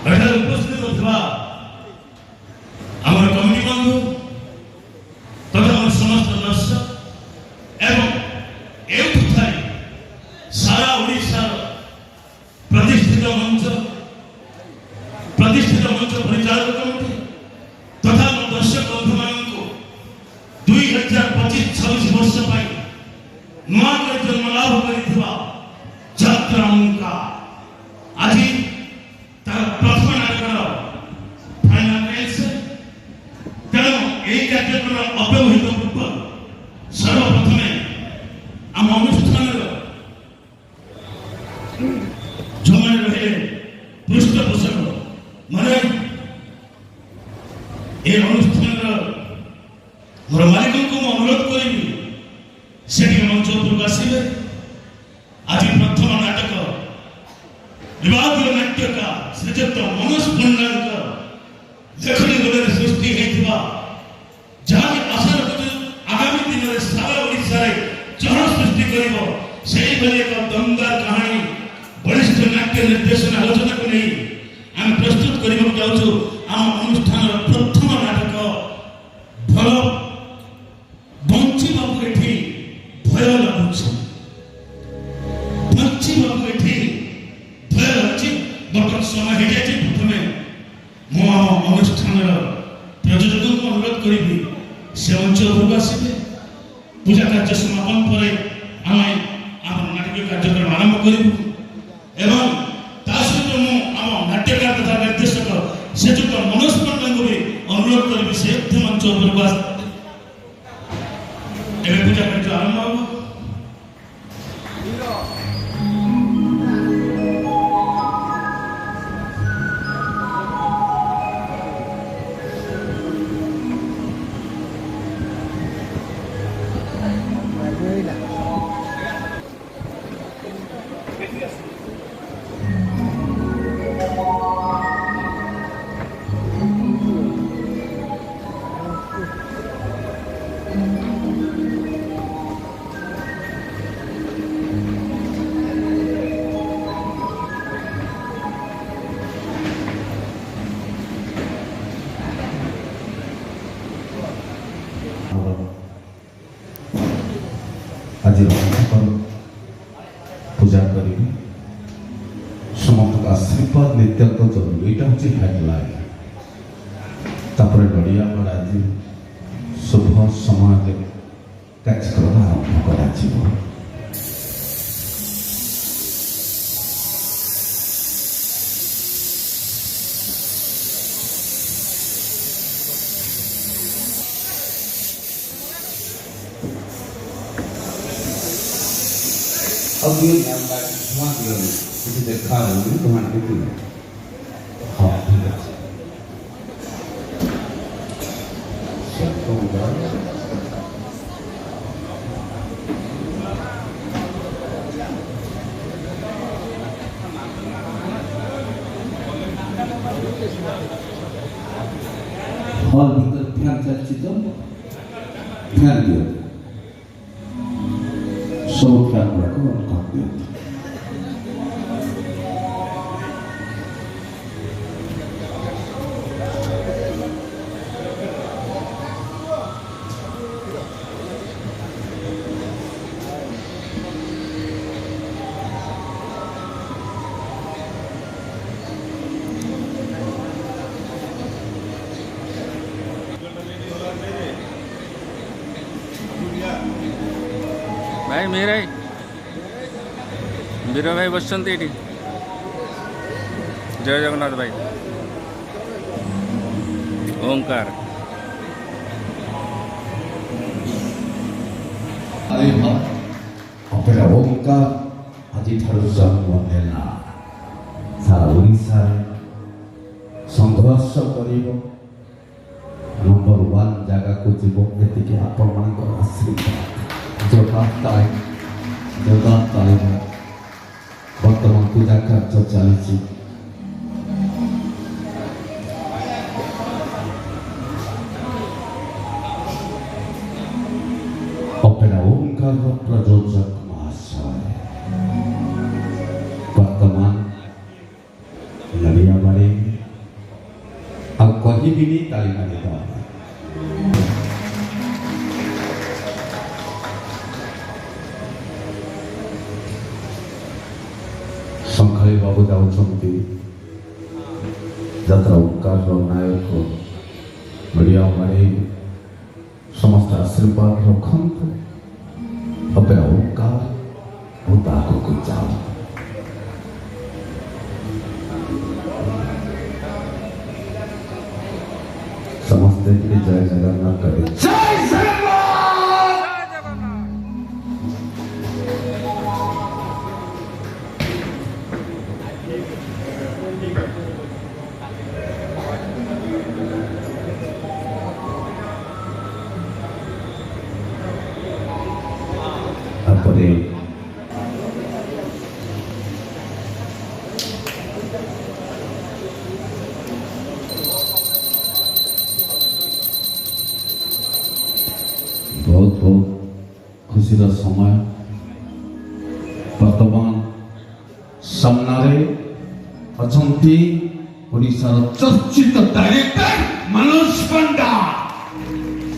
ଏଠାରେ ଉପସ୍ଥିତ ଥିବା ଆମର କମିଟି ବନ୍ଧୁ ତଥା ଆମର ସମସ୍ତ ଦର୍ଶକ ଏବଂ ଏଉଠୁ ଥାଇ ସାରା ଓଡ଼ିଶାର ପ୍ରତିଷ୍ଠିତ ମଞ୍ଚ ପରିଚାଳକ କମିଟି ତଥା ଆମ ଦର୍ଶକ ବନ୍ଧୁମାନଙ୍କୁ 2025-26 ବର୍ଷ ପାଇଁ ନୂଆ କରି ଜନ୍ମ ଲାଭ କରିଥିବା ଯାତ୍ରା ଅଙ୍କା ଆଜି ତାର ପ୍ରଥମ ନାଟକର ଫାଇନାଲ ରେସ୍। ତେଣୁ ଏହି କାର୍ଯ୍ୟକ୍ରମର ଅବ୍ୟବହିତ ପୂର୍ବରୁ ସର୍ବପ୍ରଥମେ ଆମ ଅନୁଷ୍ଠାନର ଯେଉଁମାନେ ରହିଲେ ପୃଷ୍ଠପୋଷକ ମାନେ ଏ ଅନୁଷ୍ଠାନର ମୋର ମାଲିକଙ୍କୁ ମୁଁ ଅନୁରୋଧ କରିବି ସେଠି ମଞ୍ଚ ଉପରକୁ ଆସିବେ। ଆଜି ପ୍ରଥମ ନାଟକ ବିଭାଗୀୟ ନାଟ୍ୟକାର ଶ୍ରୀଯୁକ୍ତ ମନୋଜ ପଣ୍ଡାଙ୍କ ଲେଖନୀ ଦଳରେ ସୃଷ୍ଟି ହେଇଥିବା ଯାହାକି ଆଶା ରଖୁଛୁ ଆଗାମୀ ଦିନରେ ସାରା ଓଡ଼ିଶାରେ ଚହଳ ସୃଷ୍ଟି କରିବ ସେଇଭଳି ଏକ ଦମଦାର କାହାଣୀ ବଳିଷ୍ଠ ନାଟ୍ୟ ନିର୍ଦ୍ଦେଶନା ଆଲୋଚନାକୁ ନେଇ ଆମେ ପ୍ରସ୍ତୁତ କରିବାକୁ ଯାଉଛୁ। ଆମ ଅନୁଷ୍ଠାନର ପ୍ରଥମ ନାଟକ ଭଲ ବଞ୍ଚିବାକୁ ଏଠି ଭୟ ଲାଗୁଛି, ବଞ୍ଚିବାକୁ ଏଠି ଭୟ ଲାଗୁଛି। ବର୍ତ୍ତମାନ ସମୟ ହେଇଯାଇଛି। ପ୍ରଥମେ ମୁଁ ଆମ ଅନୁଷ୍ଠାନର ପ୍ରଯୋଜକଙ୍କୁ ଅନୁରୋଧ କରିବି ସେ ମଞ୍ଚ ଉପରକୁ ଆସିବେ। ପୂଜା କାର୍ଯ୍ୟ ସମାପନ ପରେ ଆମେ ଆମ ନାଟକୀୟ କାର୍ଯ୍ୟକ୍ରମ ଆରମ୍ଭ କରିବୁ ଏବଂ ତା ସହିତ ମୁଁ ଆମ ନାଟ୍ୟକାର ତଥା ନିର୍ଦ୍ଦେଶକ ଶ୍ରୀଯୁକ୍ତ ମନୋଜ ପଣ୍ଡାଙ୍କୁ ବି ଅନୁରୋଧ କରିବି ସେ ମଞ୍ଚ ଉପରକୁ ଆସ। ଏବେ ପୂଜା କାର୍ଯ୍ୟ ଆରମ୍ଭ ହେବ। आज पूजा करी समस्त आशीर्वाद नित्याନ୍ତ जरूरी यहाँ हूँ हेडलाइन तापर नड़िया बड़ा आज शुभ समय कार्यक्रम आरंभ कर अभी धुआं दिया किसी देखा धुआं देखी हाँ ठीक है हॉल भीतर फैन चलती तो फैन दिया सब फैन रखो और काम दिया भाई मेरा वीर भाई बसंती जय जगन्नाथ भाई ओंकार अपेरा ओंकार आज जन्म नेला सारा ओडिशा संघर्ष कर नंबर 1 जगह को जीव ये आपण मान आशीर्वाद जगह बर्तमान पूजा कार्य चली अपेरा ओंकार प्रयोजक महाशय वर्तमान नड़ियाबाड़ी କହିବିନି ତାଳି ମାରିଦେବା। ସଂଖାଳି ବାବୁ ଯାଉଛନ୍ତି ଯାତ୍ରା ଓଙ୍କାରର ନାୟକ ଓଡ଼ିଆ ମାରି ସମସ୍ତେ ଆଶୀର୍ବାଦ ରଖନ୍ତୁ। ଅପେରା ଓଙ୍କାର ବହୁତ ଆଗକୁ ଯାଅ। ସମସ୍ତେ ଟିକେ ଜୟ ଜଗନ୍ନାଥ କରେ। ଜୟ ଜଗନ୍ନାଥ। ତାପରେ ବହୁତ ବହୁତ ଖୁସିର ସମୟ। ବର୍ତ୍ତମାନ ସାମ୍ନାରେ ଅଛନ୍ତି ଓଡ଼ିଶାର ଚର୍ଚ୍ଚିତ ଡାଇରେକ୍ଟର ମନୋଜ ପଣ୍ଡା।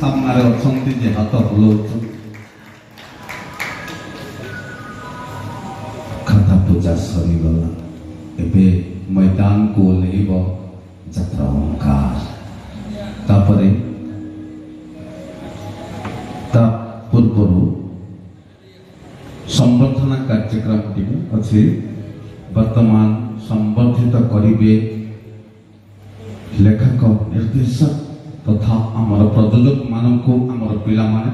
ସାମ୍ନାରେ ଅଛନ୍ତି ଯେ ହାତ ବୁଲାଉଛନ୍ତି। ଖାତା ପୂଜା ସରିଗଲା। ଏବେ ମୈଦାନକୁ ଓହ୍ଲେଇବ ଯାତ୍ରା ଓଙ୍କାର। ତାପରେ ତା ପୂର୍ବରୁ ସମ୍ବର୍ଦ୍ଧନା କାର୍ଯ୍ୟକ୍ରମଟି ଅଛି। ବର୍ତ୍ତମାନ ସମ୍ବର୍ଦ୍ଧିତ କରିବେ ଲେଖକ ନିର୍ଦ୍ଦେଶକ ତଥା ଆମର ପ୍ରଯୋଜକ ମାନଙ୍କୁ ଆମର ପିଲାମାନେ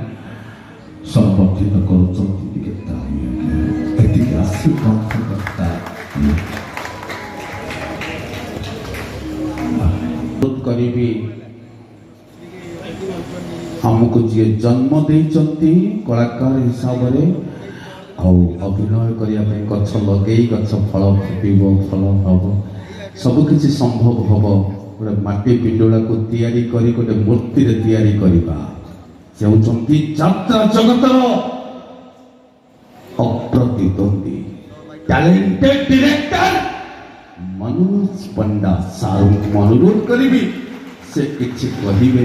ସମ୍ବର୍ଦ୍ଧିତ କରୁଛନ୍ତି। ଟିକେ ଏତିକି ଆଶୀର୍ବାଦ କରିବି। ଆମକୁ ଯିଏ ଜନ୍ମ ଦେଇଛନ୍ତି କଳାକାର ହିସାବରେ ଆଉ ଅଭିନୟ କରିବା ପାଇଁ ଗଛ ଲଗେଇ ଗଛ ଫଳ ଫୁଟିବ, ଫଳ ହବ, ସବୁକିଛି ସମ୍ଭବ ହବ। ଗୋଟେ ମାଟି ପିଣ୍ଡୁଳାକୁ ତିଆରି କରି ଗୋଟେ ମୂର୍ତ୍ତିରେ ତିଆରି କରିବା। ସେ ହେଉଛନ୍ତି ଯାତ୍ରା ଜଗତର ଅପ୍ରତିଦ୍ୱନ୍ଦୀ ଟ୍ୟାଲେଣ୍ଟେଡ୍ ଡିରେକ୍ଟର ମନୋଜ ପଣ୍ଡା ସାର୍ଙ୍କୁ ଅନୁରୋଧ କରିବି ସେ କିଛି କହିବେ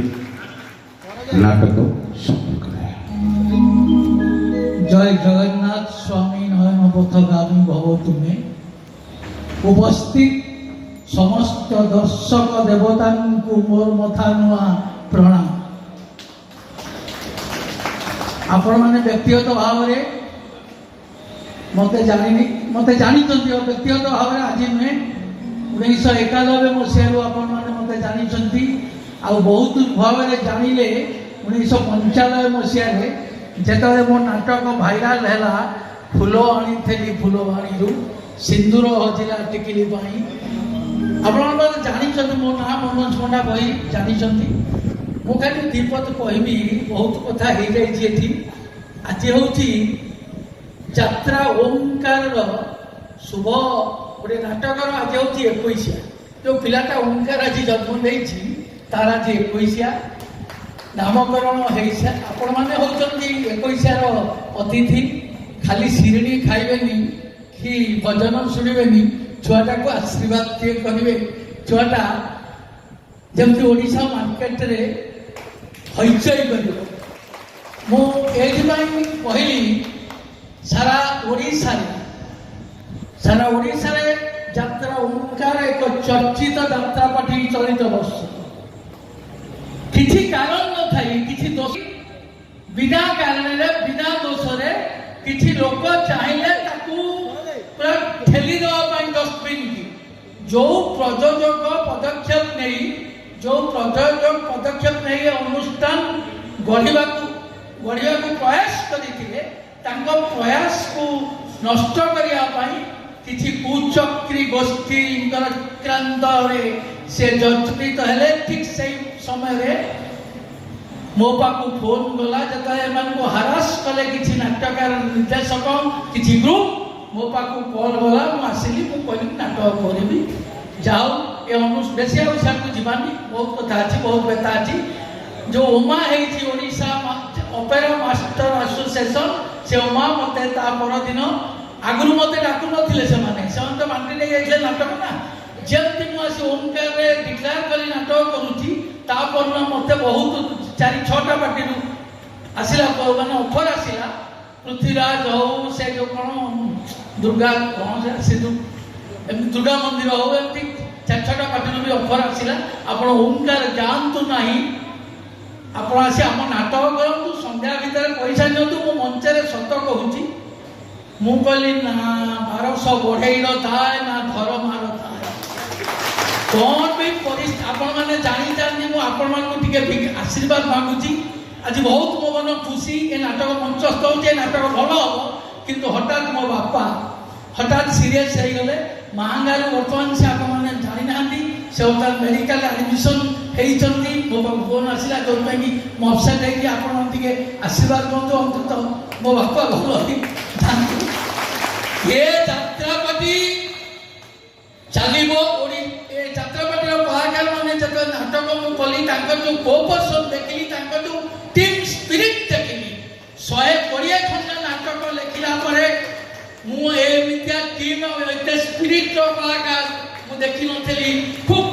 নাটক সম্পর্কে। জয় জগন্নাথ স্বামী নয়ন পথগামী ভব তুমি। উপস্থিত সমস্ত দর্শক দেবতাঙ্কু মোর মথা নুয়া প্রণাম। আপন মানে ব্যক্তিগত ভাবে মতে জানিଛନ୍ତି ব্যক্তিগত ভাবে আজি নুহে 1991 মସିହାରୁ ଆପଣ ମାନେ ମତେ ଜାଣିଛନ୍ତି। ଆଉ ବହୁତ ଭାବରେ ଜାଣିଲେ 1995 ମସିହାରେ ଯେତେବେଳେ ମୋ ନାଟକ ଭାଇରାଲ ହେଲା ଫୁଲ ଆଣିଥିଲି ଫୁଲବାଣୀରୁ ସିନ୍ଦୁର ହଜିଲା ଟିକିଲି ପାଇଁ। ଆପଣମାନେ ଜାଣିଛନ୍ତି ମୋ ନାଁ ମନୋଜ ପଣ୍ଡା କହି ଜାଣିଛନ୍ତି। ମୁଁ ଖାଲି ଦ୍ୱିପଦ କହିବି, ବହୁତ କଥା ହେଇଯାଇଛି ଏଠି। ଆଜି ହେଉଛି ଯାତ୍ରା ଓଙ୍କାରର ଶୁଭ ଗୋଟେ ନାଟକର ଆଜି ହେଉଛି 21। ଯେଉଁ ପିଲାଟା ଓଙ୍କାର ଆଜି ଜନ୍ମ ନେଇଛି ତାର ଆଜି 21 ନାମକରଣ ହେଇସା। ଆପଣମାନେ ହେଉଛନ୍ତି 21ର ଅତିଥି। ଖାଲି ଶିରିଣି ଖାଇବେନି କି ଭଜନ ଶୁଣିବେନି, ଛୁଆଟାକୁ ଆଶୀର୍ବାଦ ଟିକେ କରିବେ। ଛୁଆଟା ଯେମିତି ଓଡ଼ିଶା ମାର୍କେଟରେ ହଇଚଇ କରିବ। ମୁଁ ଏଇଥିପାଇଁ କହିଲି ସାରା ଓଡ଼ିଶାରେ ଯାତ୍ରା ଓଙ୍କାର ଏକ ଚର୍ଚ୍ଚିତ ଯାତ୍ରା ପାର୍ଟି ଚଳିତ ବର୍ଷ। କିଛି କାରଣ ନଥାଇ କିଛି ଦୋଷ ବିନା କାରଣରେ ବିନା ଦୋଷରେ କିଛି ଲୋକ ଚାହିଁଲେ ତାକୁ ପୁରା ଠେଲି ଦେବା ପାଇଁ ଡଷ୍ଟବିନ୍ କି ଯେଉଁ ପ୍ରଯୋଜକ ପଦକ୍ଷେପ ନେଇ ଅନୁଷ୍ଠାନ ଗଢ଼ିବାକୁ ପ୍ରୟାସ କରିଥିଲେ ତାଙ୍କ ପ୍ରୟାସକୁ ନଷ୍ଟ କରିବା ପାଇଁ କିଛି କୁଚକ୍ରୀ ଗୋଷ୍ଠୀଙ୍କର ଚକ୍ରାନ୍ତରେ ସେ ଜର୍ଜରିତ ହେଲେ। ଠିକ୍ ସେଇ ସମୟରେ ମୋ ପାଖକୁ ଫୋନ୍ ଗଲା ଯେତେବେଳେ ଏମାନଙ୍କୁ ହାରାସ କଲେ କିଛି ନାଟକର ନିର୍ଦ୍ଦେଶକ କିଛି ଗ୍ରୁପ, ମୋ ପାଖକୁ କଲ୍ ଗଲା। ମୁଁ ଆସିଲି, ମୁଁ କହିଲି ନାଟକ କରିବି। ଯାଉ ଏ ବେଶୀ ଆଉ ସିଆଡ଼କୁ ଯିବାନି, ବହୁତ କଥା ଅଛି, ବହୁତ ବ୍ୟଥା ଅଛି। ଯେଉଁ ଉମା ହେଇଛି ଓଡ଼ିଶା ଅପେରା ମାଷ୍ଟର ଆସୋସିଏସନ୍, ସେ ଉମା ମୋତେ ତା ପରଦିନ ଆଗରୁ ମୋତେ ଡାକୁ ନଥିଲେ। ସେମାନେ ତ ବାଣ୍ଟି ନେଇ ଯାଇଥିଲେ ନାଟକ ନା। ଯେମିତି ମୁଁ ଆସି ଓଙ୍କାରରେ ଡିକ୍ଲେୟାର କରି ନାଟକ କରୁଛି तापर मत बहुत 4-6टा पार्टी आसला मैंने ऑफर आसला पृथ्वीराज हो से जो कौन दुर्गा कौन से दुर्गा मंदिर हो एमती 4-6टा पार्टी भी ऑफर आसला आप ओंकार जानतु ना आप आसी आम नाटक करूँ संध्या भितर पैसा नियंतु मो मंचरे सत कहूँ मु कहली ना 1200 बढ़ेर थाए ना धरमार थाए कौन भी परिस्थिति आपण मैंने जानी जानी मुझे आशीर्वाद मांगुची आज बहुत मो मन खुशी ए नाटक मंचस्थ हो नाटक भल हम किंतु हठात मो बापा हठात सीरीयस हो गले महांगारू बर्तमान से आपने जानी ना से हठात मेडिकल एडमिशन होती मो पाक फोन आसला जो मो अपसेट होगी आशीर्वाद करते अंतत मो बापा भल ये जात्रापाटी चलो छत्रपति कलाकार मैंने जो नाटक मुझे कली जो कोपर्सन देखिली जो टीम स्पिरिट देखिली 120 खंड नाटक लिखला मुझे टीम स्पिरिट कलाकार मुझे देखी नी खूब